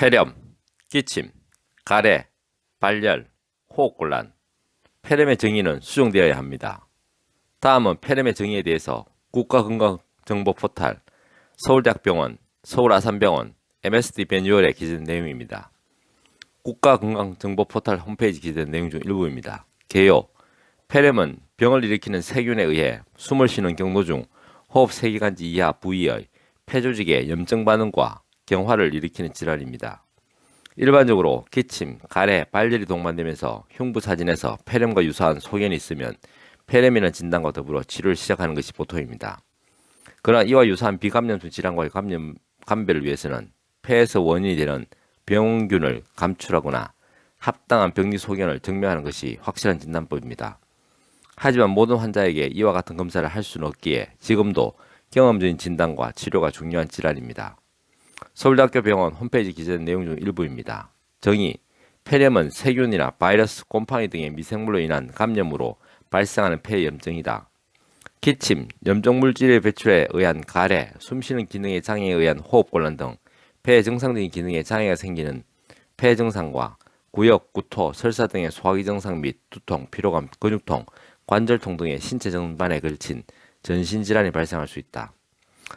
폐렴, 기침, 가래, 발열, 호흡곤란. 폐렴의 정의는 수정되어야 합니다. 다음은 폐렴의 정의에 대해서 국가건강정보포탈, 서울대학병원, 서울아산병원, MSD 매뉴얼에 기재된 내용입니다. 국가건강정보포탈 홈페이지 기재된 내용 중 일부입니다. 개요. 폐렴은 병을 일으키는 세균에 의해 숨을 쉬는 경로 중 호흡 세기관지 이하 부위의 폐조직의 염증 반응과 경화를 일으키는 질환입니다. 일반적으로 기침, 가래, 발열이 동반되면서 흉부 사진에서 폐렴과 유사한 소견이 있으면 폐렴이라는 진단과 더불어 치료를 시작하는 것이 보통입니다. 그러나 이와 유사한 비감염성 질환과의 감별을 위해서는 폐에서 원인이 되는 병균을 감출하거나 합당한 병리 소견을 증명하는 것이 확실한 진단법입니다. 하지만 모든 환자에게 이와 같은 검사를 할 수는 없기에 지금도 경험적인 진단과 치료가 중요한 질환입니다. 서울대학교 병원 홈페이지 기재된 내용 중 일부입니다. 정의, 폐렴은 세균이나 바이러스, 곰팡이 등의 미생물로 인한 감염으로 발생하는 폐염증이다. 기침, 염증물질의 배출에 의한 가래, 숨쉬는 기능의 장애에 의한 호흡곤란 등 폐의 정상적인 기능에 장애가 생기는 폐 증상과 구역, 구토, 설사 등의 소화기 증상 및 두통, 피로감, 근육통, 관절통 등의 신체 전반에 걸친 전신질환이 발생할 수 있다.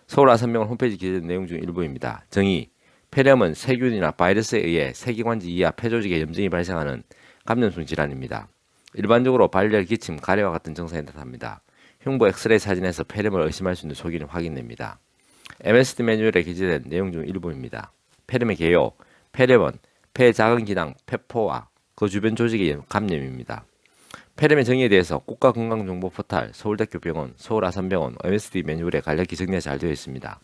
서울아산병원 홈페이지 기재된 내용 중 일부입니다. 정의, 폐렴은 세균이나 바이러스에 의해 세기관지 이하 폐조직에 염증이 발생하는 감염성 질환입니다. 일반적으로 발열, 기침, 가래와 같은 증상이 나타납니다. 흉부 엑스레이 사진에서 폐렴을 의심할 수 있는 소견이 확인됩니다. MSD 매뉴얼에 기재된 내용 중 일부입니다. 폐렴의 개요, 폐렴은 폐의 작은 기낭, 폐포와 그 주변 조직의 감염입니다. 폐렴의 정의에 대해서 국가건강정보포탈, 서울대학교 병원, 서울아산병원, MSD 매뉴얼에 간략히 정리가 잘 되어 있습니다.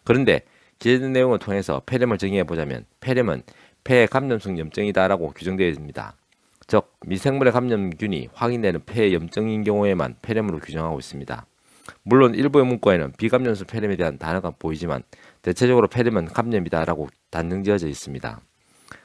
그런데 기재된 내용을 통해서 폐렴을 정의해보자면 폐렴은 폐의 감염성 염증이다라고 규정되어 있습니다. 즉, 미생물의 감염균이 확인되는 폐의 염증인 경우에만 폐렴으로 규정하고 있습니다. 물론 일부의 문구에는 비감염성 폐렴에 대한 단어가 보이지만 대체적으로 폐렴은 감염이다라고 단정지어져 있습니다.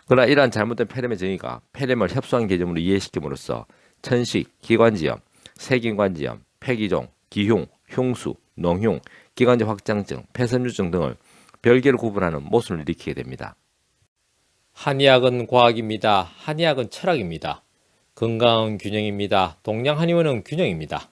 그러나 이러한 잘못된 폐렴의 정의가 폐렴을 협소한 개념으로 이해시킴으로써 천식, 기관지염, 세균관지염, 폐기종, 기흉, 흉수, 농흉, 기관지 확장증, 폐섬유증 등을 별개로 구분하는 모순을 일으키게 됩니다. 한의학은 과학입니다. 한의학은 철학입니다. 건강은 균형입니다. 동양 한의원은 균형입니다.